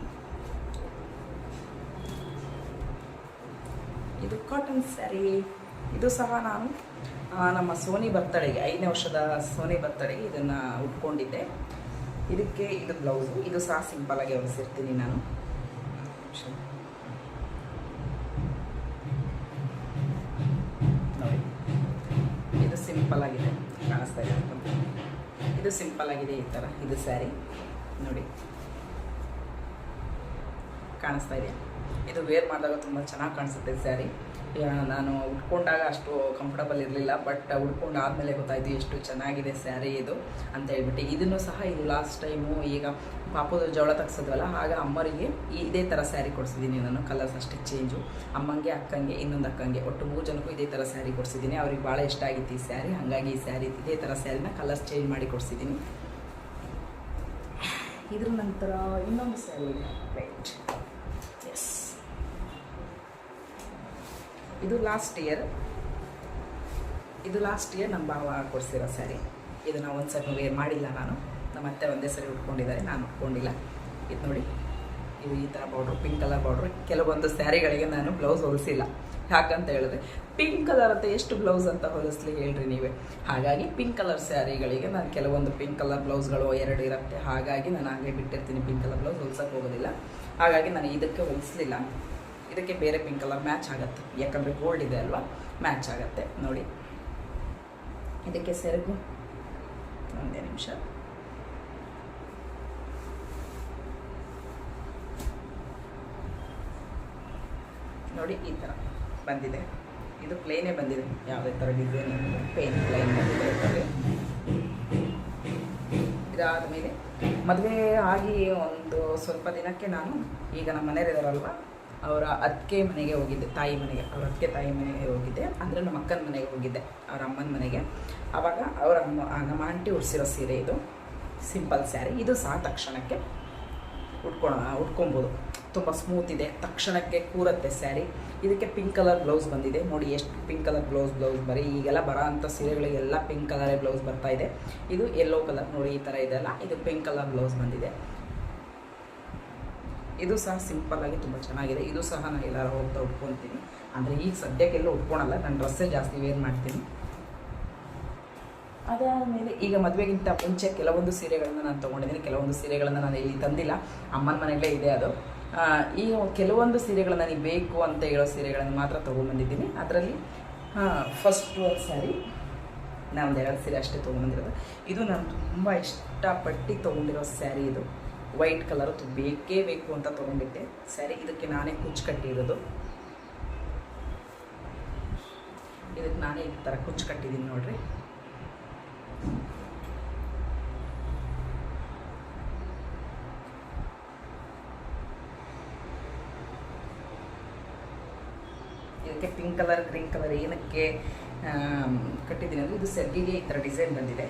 ಇದು ಕಾಟನ್ ಸ್ಯಾರಿ. ಇದು ಸಹ ನಾನು ನಮ್ಮ ಸೋನಿ ಬರ್ತಡೆಗೆ, 5ನೇ ವರ್ಷದ ಸೋನಿ ಬರ್ತಡೆಗೆ ಇದನ್ನು ಉಟ್ಕೊಂಡಿದ್ದೆ. ಇದಕ್ಕೆ ಇದು ಬ್ಲೌಸು. ಇದು ಸಹ ಸಿಂಪಲಾಗಿ ಹೊಲಿಸಿರ್ತೀನಿ ನಾನು. ನೋಡಿ, ಇದು ಸಿಂಪಲ್ ಆಗಿದೆ, ಕಾಣಿಸ್ತಾ ಇದೆ. ಇದು ಸಿಂಪಲ್ ಆಗಿದೆ ಈ ಥರ. ಇದು ಸ್ಯಾರಿ ನೋಡಿ, ಕಾಣಿಸ್ತಾ ಇದೆ. ಇದು ವೇರ್ ಮಾಡಿದಾಗ ತುಂಬ ಚೆನ್ನಾಗಿ ಕಾಣಿಸುತ್ತೆ ಸ್ಯಾರಿ. ನಾನು ಉಟ್ಕೊಂಡಾಗ ಅಷ್ಟು ಕಂಫರ್ಟಬಲ್ ಇರಲಿಲ್ಲ, ಬಟ್ ಉಟ್ಕೊಂಡಾದ್ಮೇಲೆ ಗೊತ್ತಾಯಿತು ಎಷ್ಟು ಚೆನ್ನಾಗಿದೆ ಸ್ಯಾರಿ ಇದು ಅಂತ ಹೇಳ್ಬಿಟ್ಟು. ಇದನ್ನು ಸಹ ಇದು ಲಾಸ್ಟ್ ಟೈಮು ಈಗ ಪಾಪದ ಜವಳ ತೆಗ್ಸಿದ್ವಲ್ಲ, ಆಗ ಅಮ್ಮರಿಗೆ ಇದೇ ಥರ ಸ್ಯಾರಿ ಕೊಡಿಸಿದ್ದೀನಿ ನಾನು. ಕಲರ್ಸ್ ಅಷ್ಟೇ ಚೇಂಜು. ಅಮ್ಮಂಗೆ, ಅಕ್ಕಂಗೆ, ಇನ್ನೊಂದು ಅಕ್ಕಂಗೆ, ಒಟ್ಟು 3 ಜನಕ್ಕೂ ಇದೇ ಥರ ಸ್ಯಾರಿ ಕೊಡಿಸಿದ್ದೀನಿ. ಅವ್ರಿಗೆ ಭಾಳ ಇಷ್ಟ ಆಗಿತ್ತು ಈ ಸ್ಯಾರಿ. ಹಾಗಾಗಿ ಈ ಸ್ಯಾರಿ ಇದೇ ಥರ ಸ್ಯಾರಿನ ಕಲರ್ಸ್ ಚೇಂಜ್ ಮಾಡಿ ಕೊಡಿಸಿದ್ದೀನಿ. ಇದ್ರ ನಂತರ ಇನ್ನೊಂದು ಸ್ಯಾರಿ ಇದೆ. ರೈಟ್, ಎಸ್, ಇದು ಲಾಸ್ಟ್ ಇಯರ್ ನಮ್ಮ ಭಾವ ಕೊಡಿಸಿರೋ ಸ್ಯಾರಿ. ಇದನ್ನು ಒಂದು ಸರಿ ವೇರ್ ಮಾಡಿಲ್ಲ ನಾನು. ನಮ್ಮ ಅತ್ತೆ ಒಂದೇ ಸರಿ ಉಟ್ಕೊಂಡಿದ್ದಾರೆ, ನಾನು ಉಟ್ಕೊಂಡಿಲ್ಲ. ಇದು ನೋಡಿ, ಇದು ಈ ಥರ ಬಾರ್ಡ್ರು, ಪಿಂಕ್ ಕಲರ್ ಬಾರ್ಡ್ರು. ಕೆಲವೊಂದು ಸ್ಯಾರಿಗಳಿಗೆ ನಾನು ಬ್ಲೌಸ್ ಹೊಲಿಸಿಲ್ಲ. ಯಾಕಂತ ಹೇಳಿದ್ರೆ ಪಿಂಕ್ ಕಲರ್ ಅಂತ ಎಷ್ಟು ಬ್ಲೌಸ್ ಅಂತ ಹೊಲಿಸ್ಲಿ ಹೇಳ್ರಿ ನೀವೇ. ಹಾಗಾಗಿ ಪಿಂಕ್ ಕಲರ್ ಸ್ಯಾರಿಗಳಿಗೆ ನಾನು ಕೆಲವೊಂದು ಪಿಂಕ್ ಕಲರ್ ಬ್ಲೌಸ್ಗಳು 2 ಇರುತ್ತೆ. ಹಾಗಾಗಿ ನಾನು ಹಾಗೆ ಬಿಟ್ಟಿರ್ತೀನಿ. ಪಿಂಕ್ ಕಲರ್ ಬ್ಲೌಸ್ ಹೊಲ್ಸೋಕ್ಕೆ ಹೋಗೋದಿಲ್ಲ. ಹಾಗಾಗಿ ನಾನು ಇದಕ್ಕೆ ಹೊಲಿಸಲಿಲ್ಲ. ಇದಕ್ಕೆ ಬೇರೆ ಪಿಂಕ್ ಕಲರ್ ಮ್ಯಾಚ್ ಆಗುತ್ತೆ, ಯಾಕಂದರೆ ಗೋಲ್ಡ್ ಇದೆ ಅಲ್ವಾ, ಮ್ಯಾಚ್ ಆಗುತ್ತೆ. ನೋಡಿ, ಇದಕ್ಕೆ ಸೆರಗು. ಒಂದೇ ನಿಮಿಷ. ನೋಡಿ, ಈ ಥರ ಬಂದಿದೆ. ಇದು ಪ್ಲೇನೇ ಬಂದಿದೆ, ಯಾವುದೇ ಥರ ಡಿಸೈನ್ ಪ್ಲೇನ್ ಬಂದಿದೆ. ಇದಾದ ಮೇಲೆ ಮದುವೆ ಆಗಿ ಒಂದು ಸ್ವಲ್ಪ ದಿನಕ್ಕೆ ನಾನು ಈಗ ನಮ್ಮ ಮನೆಯಲ್ಲಿದ್ದಾರಲ್ವ, ಅವರ ಅತ್ತಿಗೆ ಮನೆಗೆ ಹೋಗಿದ್ದೆ, ತಾಯಿ ಮನೆಗೆ. ಅವ್ರ ಅತ್ತಿಗೆ ತಾಯಿ ಮನೆಗೆ ಹೋಗಿದ್ದೆ, ಅಂದರೆ ನಮ್ಮ ಅಕ್ಕನ ಮನೆಗೆ ಹೋಗಿದ್ದೆ, ಅವ್ರ ಅಮ್ಮನ ಮನೆಗೆ. ಆವಾಗ ಅವರ ನಮ್ಮ ಆಂಟಿ ಉಡ್ಸಿರೋ ಸೀರೆ ಇದು. ಸಿಂಪಲ್ ಸ್ಯಾರಿ. ಇದು ಸಹ ತಕ್ಷಣಕ್ಕೆ ಉಟ್ಕೊಬೋದು. ತುಂಬ ಸ್ಮೂತ್ ಇದೆ, ತಕ್ಷಣಕ್ಕೆ ಕೂರುತ್ತೆ ಸ್ಯಾರಿ. ಇದಕ್ಕೆ ಪಿಂಕ್ ಕಲರ್ ಬ್ಲೌಸ್ ಬಂದಿದೆ. ನೋಡಿ ಎಷ್ಟು ಪಿಂಕ್ ಕಲರ್ ಬ್ಲೌಸ್ ಬರೀ ಈಗೆಲ್ಲ ಬರೋ ಅಂಥ ಸೀರೆಗಳಿಗೆಲ್ಲ ಪಿಂಕ್ ಕಲರೇ ಬ್ಲೌಸ್ ಬರ್ತಾ ಇದೆ. ಇದು ಯೆಲ್ಲೋ ಕಲರ್ ನೋಡಿ, ಈ ಥರ ಇದೆಲ್ಲ. ಇದು ಪಿಂಕ್ ಕಲರ್ ಬ್ಲೌಸ್ ಬಂದಿದೆ. ಇದು ಸಹ ಸಿಂಪಲ್ಲಾಗಿ ತುಂಬ ಚೆನ್ನಾಗಿದೆ. ಇದು ಸಹ ನಾನು ಎಲ್ಲರೂ ಹೋಗ್ತಾ ಉಟ್ಕೊತೀನಿ. ಅಂದರೆ ಈಗ ಸದ್ಯಕ್ಕೆಲ್ಲ ಉಟ್ಕೊಳಲ್ಲ, ನಾನು ಡ್ರೆಸ್ಸೇ ಜಾಸ್ತಿ ವೇರ್ ಮಾಡ್ತೀನಿ. ಅದಾದಮೇಲೆ ಈಗ ಮದುವೆಗಿಂತ ಮುಂಚೆ ಕೆಲವೊಂದು ಸೀರೆಗಳನ್ನು ನಾನು ತೊಗೊಂಡಿದ್ದೀನಿ. ಕೆಲವೊಂದು ಸೀರೆಗಳನ್ನು ನಾನು ಇಲ್ಲಿ ತಂದಿಲ್ಲ, ಅಮ್ಮನ ಮನೆಯಲ್ಲೇ ಇದೆ ಅದು. ಈಗ ಕೆಲವೊಂದು ಸೀರೆಗಳು ನನಗೆ ಬೇಕು ಅಂತ ಹೇಳೋ ಸೀರೆಗಳನ್ನು ಮಾತ್ರ ತೊಗೊಂಬಂದಿದ್ದೀನಿ. ಅದರಲ್ಲಿ ಫಸ್ಟ್ ಒಂದು ಸ್ಯಾರಿ, ನಾನು 2 ಸೀರೆ ಅಷ್ಟೇ ತೊಗೊಂಬಂದಿರೋದು. ಇದು ನಾನು ತುಂಬ ಇಷ್ಟಪಟ್ಟು ತೊಗೊಂಡಿರೋ ಸ್ಯಾರಿ. ಇದು ವೈಟ್ ಕಲರ್ ಬೇಕೇ ಬೇಕು ಅಂತ ತೊಗೊಂಡಿದ್ದೆ ಸ್ಯಾರಿ. ಇದಕ್ಕೆ ನಾನೇ ಕುಚ್ಚು ಕಟ್ಟಿರೋದು. ಇದಕ್ಕೆ ನಾನೇ ಈ ಥರ ಕುಚ್ಚು ಕಟ್ಟಿದ್ದೀನಿ ನೋಡ್ರಿ. ಇದಕ್ಕೆ ಪಿಂಕ್ ಕಲರ್, ಗ್ರೀನ್ ಕಲರ್ ಏನಕ್ಕೆ ಕಟ್ಟಿದ್ದೀನಿ ಅಂದರೆ ಇದು ಸೆರ್ಗಿಗೆ ಈ ಥರ ಡಿಸೈನ್ ಬಂದಿದೆ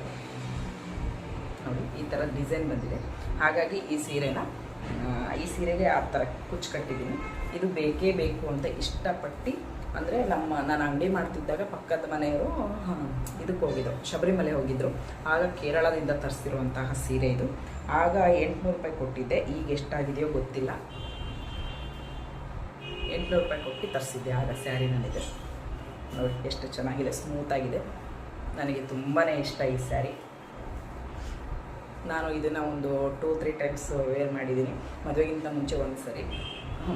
ನೋಡಿ, ಈ ಥರ ಡಿಸೈನ್ ಬಂದಿದೆ. ಹಾಗಾಗಿ ಈ ಸೀರೆಗೆ ಆ ಥರ ಕುಚ್ಚು ಕಟ್ಟಿದ್ದೀನಿ. ಇದು ಬೇಕೇ ಬೇಕು ಅಂತ ಇಷ್ಟಪಟ್ಟು, ಅಂದರೆ ನಾನು ಅಂಗಡಿ ಮಾಡ್ತಿದ್ದಾಗ ಪಕ್ಕದ ಮನೆಯವರು ಇದಕ್ಕೆ ಹೋಗಿದ್ರು, ಶಬರಿಮಲೆ ಹೋಗಿದ್ದರು. ಆಗ ಕೇರಳದಿಂದ ತರಿಸಿರುವಂತಹ ಸೀರೆ ಇದು. ಆಗ 800 ರೂಪಾಯಿ ಕೊಟ್ಟಿದ್ದೆ. ಈಗ ಎಷ್ಟಾಗಿದೆಯೋ ಗೊತ್ತಿಲ್ಲ. 800 ರೂಪಾಯಿ ಕೊಟ್ಟು ತರಿಸಿದ್ದೆ ಆಗ ಸ್ಯಾರಿ. ನನಗೆ ನೋಡಿ ಎಷ್ಟು ಚೆನ್ನಾಗಿದೆ, ಸ್ಮೂತಾಗಿದೆ. ನನಗೆ ತುಂಬಾ ಇಷ್ಟ ಈ ಸ್ಯಾರಿ. ನಾನು ಇದನ್ನು ಒಂದು 2-3 ಟೈಮ್ಸ್ ವೇರ್ ಮಾಡಿದ್ದೀನಿ. ಮದುವೆಗಿಂತ ಮುಂಚೆ ಒಂದು ಸರಿ,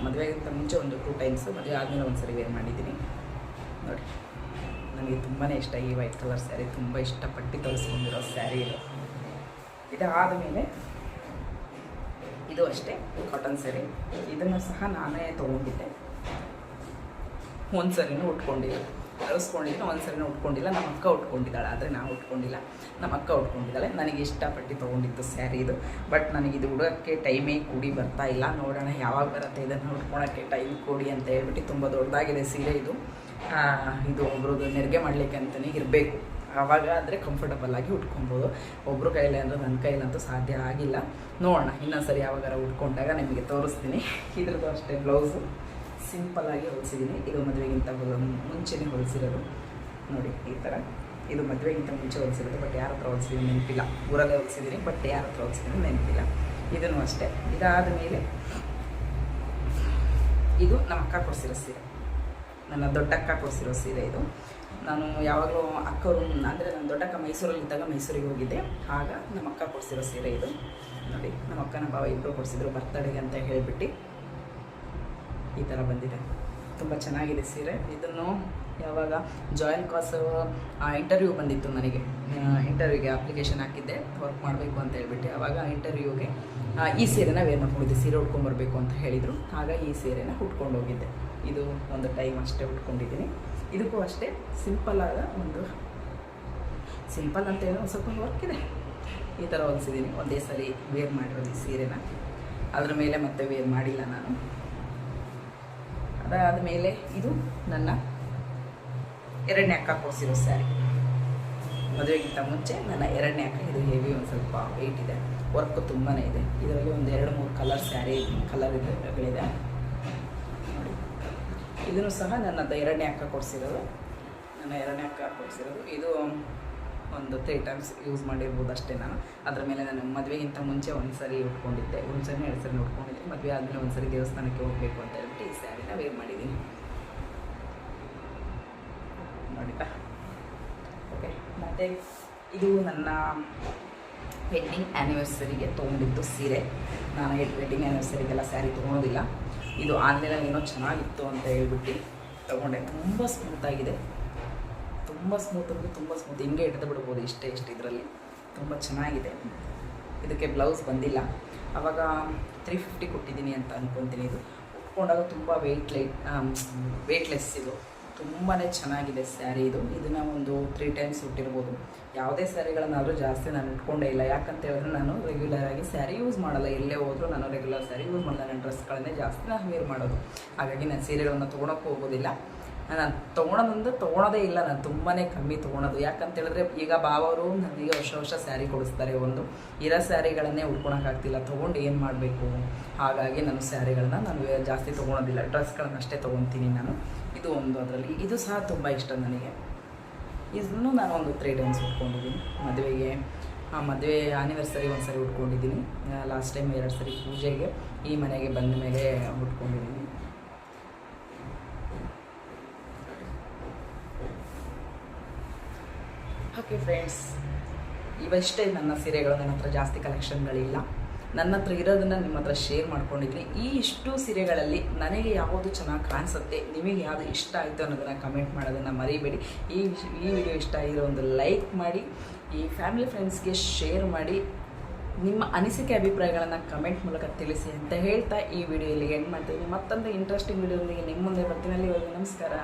ಮದುವೆಗಿಂತ ಮುಂಚೆ ಒಂದು 2 ಟೈಮ್ಸ್, ಮದುವೆ ಆದಮೇಲೆ ಒಂದು ಸರಿ ವೇರ್ ಮಾಡಿದ್ದೀನಿ ನೋಡಿ. ನನಗೆ ತುಂಬಾ ಇಷ್ಟ ಈ ವೈಟ್ ಕಲರ್ ಸ್ಯಾರಿ. ತುಂಬ ಇಷ್ಟಪಟ್ಟು ತರಿಸ್ಕೊಂಡಿರೋ ಸ್ಯಾರಿ ಇದು. ಇದಾದಮೇಲೆ ಇದು ಅಷ್ಟೇ ಕಾಟನ್ ಸ್ಯಾರಿ. ಇದನ್ನು ಸಹ ನಾನೇ ತೊಗೊಂಡಿದ್ದೆ, ಒಂದು ಸರಿನೂ ಉಟ್ಕೊಂಡಿಲ್ಲ. ತರಿಸ್ಕೊಂಡಿದ್ದೀನಿ, ಒಂದ್ಸರಿನೂ ಉಟ್ಕೊಂಡಿಲ್ಲ. ನಮ್ಮ ಅಕ್ಕ ಉಟ್ಕೊಂಡಿದ್ದಾಳೆ, ಆದರೆ ನಾವು ಉಟ್ಕೊಂಡಿಲ್ಲ. ನಮ್ಮ ಅಕ್ಕ ಉಟ್ಕೊಂಡಿದ್ದಾಳೆ. ನನಗೆ ಇಷ್ಟಪಟ್ಟು ತೊಗೊಂಡಿದ್ದು ಸ್ಯಾರಿ ಇದು. ಬಟ್ ನನಗಿದು ಉಡೋಕ್ಕೆ ಟೈಮೇ ಕೂಡಿ ಬರ್ತಾ ಇಲ್ಲ. ನೋಡೋಣ ಯಾವಾಗ ಬರುತ್ತೆ ಇದನ್ನು ಉಟ್ಕೊಳಕ್ಕೆ ಟೈಮ್ ಕೂಡಿ ಅಂತ ಹೇಳ್ಬಿಟ್ಟು. ತುಂಬ ದೊಡ್ಡದಾಗಿದೆ ಸೀರೆ ಇದು. ಇದು ಒಬ್ರದ್ದು ನೆರಿಗೆ ಮಾಡಲಿಕ್ಕೆ ಅಂತಲೇ ಇರಬೇಕು, ಆವಾಗ ಆದರೆ ಕಂಫರ್ಟಬಲ್ ಆಗಿ ಉಟ್ಕೊಬೋದು. ಒಬ್ಬರು ಕೈಯಲ್ಲಿ ಅಂದರೆ ನನ್ನ ಕೈಲಂತೂ ಸಾಧ್ಯ ಆಗಿಲ್ಲ. ನೋಡೋಣ ಇನ್ನೊಂದ್ಸರಿ ಯಾವಾಗಾರ ಉಟ್ಕೊಂಡಾಗ ನಿಮಗೆ ತೋರಿಸ್ತೀನಿ. ಇದ್ರದ್ದು ಅಷ್ಟೇ ಬ್ಲೌಸು ಸಿಂಪಲ್ಲಾಗಿ ಹೊಲಿಸಿದ್ದೀನಿ. ಇದು ಮದುವೆಗಿಂತ ಮುಂಚೆನೇ ಹೊಲಿಸಿರೋದು ನೋಡಿ ಈ ಥರ. ಇದು ಮದುವೆಗಿಂತ ಮುಂಚೆ ಹೊಲಿಸಿರೋದು, ಬಟ್ ಯಾರ ಹತ್ರ ಹೊಲಿಸಿದ್ದೀನಿ ನೆನಪಿಲ್ಲ. ಊರಲ್ಲೇ ಹೊಲಿಸಿದ್ದೀನಿ, ಬಟ್ ಯಾರ ಹತ್ರ ಹೊಲಿಸಿದ್ದೀನಿ ನೆನಪಿಲ್ಲ. ಇದನ್ನು ಅಷ್ಟೇ. ಇದಾದ ಮೇಲೆ ಇದು ನಮ್ಮ ಅಕ್ಕ ಕೊಡಿಸಿರೋ ಸೀರೆ, ನನ್ನ ದೊಡ್ಡಕ್ಕ ಕೊಡಿಸಿರೋ ಸೀರೆ ಇದು. ನಾನು ಯಾವಾಗಲೂ ಅಕ್ಕವರು ಅಂದರೆ ನನ್ನ ದೊಡ್ಡಕ್ಕ ಮೈಸೂರಲ್ಲಿದ್ದಾಗ ಮೈಸೂರಿಗೆ ಹೋಗಿದ್ದೆ, ಆಗ ನಮ್ಮ ಅಕ್ಕ ಕೊಡಿಸಿರೋ ಸೀರೆ ಇದು ನೋಡಿ. ನಮ್ಮ ಅಕ್ಕನ ಭಾವ ಇಬ್ಬರು ಕೊಡಿಸಿದ್ರು ಬರ್ತಡೆಗೆ ಅಂತ ಹೇಳಿಬಿಟ್ಟು. ಈ ಥರ ಬಂದಿದೆ, ತುಂಬ ಚೆನ್ನಾಗಿದೆ ಸೀರೆ. ಇದನ್ನು ಯಾವಾಗ ಜಾಯಿನ್ ಕಾಸ್ ಇಂಟರ್ವ್ಯೂ ಬಂದಿತ್ತು ನನಗೆ, ಇಂಟರ್ವ್ಯೂಗೆ ಅಪ್ಲಿಕೇಶನ್ ಹಾಕಿದ್ದೆ ವರ್ಕ್ ಮಾಡಬೇಕು ಅಂತ ಹೇಳ್ಬಿಟ್ಟು. ಆವಾಗ ಇಂಟರ್ವ್ಯೂಗೆ ಈ ಸೀರೆನ ವೇರ್ ಮಾಡ್ಕೊಂಡಿದ್ದೆ, ಸೀರೆ ಉಟ್ಕೊಂಬರ್ಬೇಕು ಅಂತ ಹೇಳಿದರು. ಆಗ ಈ ಸೀರೆನ ಉಟ್ಕೊಂಡು ಹೋಗಿದ್ದೆ. ಇದು ಒಂದು ಟೈಮ್ ಅಷ್ಟೇ ಉಟ್ಕೊಂಡಿದ್ದೀನಿ. ಇದಕ್ಕೂ ಅಷ್ಟೇ ಸಿಂಪಲ್ಲಾದ ಒಂದು ಸಿಂಪಲ್ ಅಂತ ಏನೋ ಸ್ವಲ್ಪ ವರ್ಕ್ ಇದೆ. ಈ ಥರ ಹೊಲಿಸಿದ್ದೀನಿ. ಒಂದೇ ಸರಿ ವೇರ್ ಮಾಡಿರೋದು ಈ ಸೀರೆನ, ಅದ್ರ ಮೇಲೆ ಮತ್ತೆ ವೇರ್ ಮಾಡಿಲ್ಲ ನಾನು. ಅದಾದ ಮೇಲೆ ಇದು ನನ್ನ ಎರಡನೇ ಅಕ್ಕ ಕೊಡಿಸಿರೋ ಸ್ಯಾರಿ, ಮದುವೆಗಿಂತ ಮುಂಚೆ ನನ್ನ ಎರಡನೇ ಅಕ್ಕ. ಇದು ಹೆವಿ, ಒಂದು ಸ್ವಲ್ಪ ವೆಯ್ಟ್ ಇದೆ, ವರ್ಕು ತುಂಬಾ ಇದೆ. ಇದರಲ್ಲಿ ಒಂದು 2-3 ಕಲರ್ ಸ್ಯಾರಿ ಕಲರ್ಗಳಿದೆ ನೋಡಿ. ಇದನ್ನು ಸಹ ನನ್ನ ಎರಡನೇ ಅಕ್ಕ ಕೊಡಿಸಿರೋದು, ಇದು ಒಂದು 3 ಟೈಮ್ಸ್ ಯೂಸ್ ಮಾಡಿರ್ಬೋದು ಅಷ್ಟೇ ನಾನು. ಅದರ ಮೇಲೆ ನಾನು ಮದುವೆಗಿಂತ ಮುಂಚೆ ಒಂದು ಸರಿ ಉಟ್ಕೊಂಡಿದ್ದೆ, ಒಂದು ಸರಿ 2 ಸರಿ ಉಟ್ಕೊಂಡಿದ್ದೆ. ಮದುವೆ ಆದಮೇಲೆ ಒಂದು ಸರಿ ದೇವಸ್ಥಾನಕ್ಕೆ ಹೋಗಬೇಕು ಅಂತ ಹೇಳ್ಬಿಟ್ಟು ಈ ಸ್ಯಾರಿನ ವೇರ್ ಮಾಡಿದ್ದೀನಿ ನೋಡಿತಾ. ಓಕೆ, ಮತ್ತು ಇದು ನನ್ನ ವೆಡ್ಡಿಂಗ್ ಆ್ಯನಿವರ್ಸರಿಗೆ ತೊಗೊಂಡಿದ್ದು ಸೀರೆ. ನಾನು ವೆಡ್ಡಿಂಗ್ ಆ್ಯನಿವರ್ಸರಿಗೆಲ್ಲ ಸ್ಯಾರಿ ತೊಗೊಳೋದಿಲ್ಲ. ಇದು ಆನ್ಲೈನಲ್ಲಿ ಏನೋ ಚೆನ್ನಾಗಿತ್ತು ಅಂತ ಹೇಳ್ಬಿಟ್ಟು ತೊಗೊಂಡೆ. ತುಂಬ ಸ್ಮೂತಾಗಿದೆ, ತುಂಬ ಸ್ಮೂತ್ ಅಂದರೆ ತುಂಬ ಸ್ಮೂತ್. ಹಿಂಗೆ ಹಿಡಿದು ಬಿಡ್ಬೋದು ಇಷ್ಟೇ ಇದರಲ್ಲಿ. ತುಂಬ ಚೆನ್ನಾಗಿದೆ. ಇದಕ್ಕೆ ಬ್ಲೌಸ್ ಬಂದಿಲ್ಲ. ಆವಾಗ 350 ಕೊಟ್ಟಿದ್ದೀನಿ ಅಂತ ಅಂದ್ಕೊತೀನಿ. ಇದು ಉಟ್ಕೊಂಡಾಗ ತುಂಬ ವೆಯ್ಟ್ಲೆಸ್ ಇದು. ತುಂಬಾ ಚೆನ್ನಾಗಿದೆ ಸ್ಯಾರಿ ಇದು. ಇದನ್ನು ಒಂದು 3 ಟೈಮ್ಸ್ ಉಟ್ಟಿರ್ಬೋದು. ಯಾವುದೇ ಸ್ಯಾರಿಗಳನ್ನಾದರೂ ಜಾಸ್ತಿ ನಾನು ಉಟ್ಕೊಂಡೇ ಇಲ್ಲ. ಯಾಕಂತ ಹೇಳಿದ್ರೆ ನಾನು ರೆಗ್ಯುಲರಾಗಿ ಸ್ಯಾರಿ ಯೂಸ್ ಮಾಡಲ್ಲ. ಎಲ್ಲೇ ಹೋದರೂ ನಾನು ರೆಗ್ಯುಲರ್ ಸ್ಯಾರಿ ಯೂಸ್ ಮಾಡಲ್ಲ. ನನ್ನ ಡ್ರೆಸ್ಗಳನ್ನೇ ಜಾಸ್ತಿ ನಾನು ವೇರ್ ಮಾಡೋದು. ಹಾಗಾಗಿ ನಾನು ಸೀರೆಗಳನ್ನು ತೊಗೊಳಕ್ಕೆ ಹೋಗೋದಿಲ್ಲ. ನಾನು ತೊಗೊಳೋದೇ ಇಲ್ಲ. ನಾನು ತುಂಬಾ ಕಮ್ಮಿ ತೊಗೊಳೋದು. ಯಾಕಂತ ಹೇಳಿದ್ರೆ ಈಗ ಬಾವರು ನನಗೆ ವರ್ಷ ಸ್ಯಾರಿ ಕೊಡಿಸ್ತಾರೆ. ಒಂದು ಇರೋ ಸ್ಯಾರಿಗಳನ್ನೇ ಉಟ್ಕೊಳಕ್ಕಾಗ್ತಿಲ್ಲ. ತೊಗೊಂಡು ಏನು ಮಾಡಬೇಕು? ಹಾಗಾಗಿ ನಾನು ಸ್ಯಾರಿಗಳನ್ನ ನಾನು ಜಾಸ್ತಿ ತೊಗೊಳೋದಿಲ್ಲ. ಡ್ರೆಸ್ಗಳನ್ನಷ್ಟೇ ತೊಗೊತೀನಿ ನಾನು. ಇದು ಒಂದು ಅದರಲ್ಲಿ. ಇದು ಸಹ ತುಂಬ ಇಷ್ಟ ನನಗೆ. ಇದನ್ನು ನಾನು ಒಂದು 3 ಟೈಮ್ಸ್ ಉಟ್ಕೊಂಡಿದ್ದೀನಿ. ಮದುವೆ ಆ್ಯನಿವರ್ಸರಿ ಒಂದು ಸರಿ ಉಟ್ಕೊಂಡಿದ್ದೀನಿ. ಲಾಸ್ಟ್ ಟೈಮ್ 2 ಸರಿ ಪೂಜೆಗೆ ಈ ಮನೆಗೆ ಬಂದ ಮೇಲೆ ಉಟ್ಕೊಂಡಿದ್ದೀನಿ. ಓಕೆ ಫ್ರೆಂಡ್ಸ್, ಇವಷ್ಟೇ ನನ್ನ ಸೀರೆಗಳು. ನನ್ನ ಹತ್ರ ಜಾಸ್ತಿ ಕಲೆಕ್ಷನ್ಗಳಿಲ್ಲ. ನನ್ನ ಹತ್ರ ಇರೋದನ್ನು ನಿಮ್ಮ ಹತ್ರ ಶೇರ್ ಮಾಡ್ಕೊಂಡಿದ್ದೀನಿ. ಈ ಇಷ್ಟು ಸೀರೆಗಳಲ್ಲಿ ನನಗೆ ಯಾವುದು ಚೆನ್ನಾಗಿ ಕಾಣಿಸುತ್ತೆ, ನಿಮಗೆ ಯಾವುದು ಇಷ್ಟ ಆಯಿತು ಅನ್ನೋದನ್ನು ಕಮೆಂಟ್ ಮಾಡೋದನ್ನು ಮರಿಬೇಡಿ. ಈ ವಿಡಿಯೋ ಇಷ್ಟ ಆಗಿರೋ ಒಂದು ಲೈಕ್ ಮಾಡಿ, ಈ ಫ್ಯಾಮಿಲಿ ಫ್ರೆಂಡ್ಸ್ಗೆ ಶೇರ್ ಮಾಡಿ, ನಿಮ್ಮ ಅನಿಸಿಕೆ ಅಭಿಪ್ರಾಯಗಳನ್ನು ಕಮೆಂಟ್ ಮೂಲಕ ತಿಳಿಸಿ ಅಂತ ಹೇಳ್ತಾ ಈ ವಿಡಿಯೋ ಇಲ್ಲಿಗೆ ಎಂಡ್ ಮಾಡ್ತೀನಿ. ಮತ್ತೊಂದು ಇಂಟ್ರೆಸ್ಟಿಂಗ್ ವಿಡಿಯೋದೊಂದಿಗೆ ನಿಮ್ಮ ಮುಂದೆ ಬರ್ತೀನಿ. ಅಲ್ಲಿವರೆಗೂ ನಮಸ್ಕಾರ.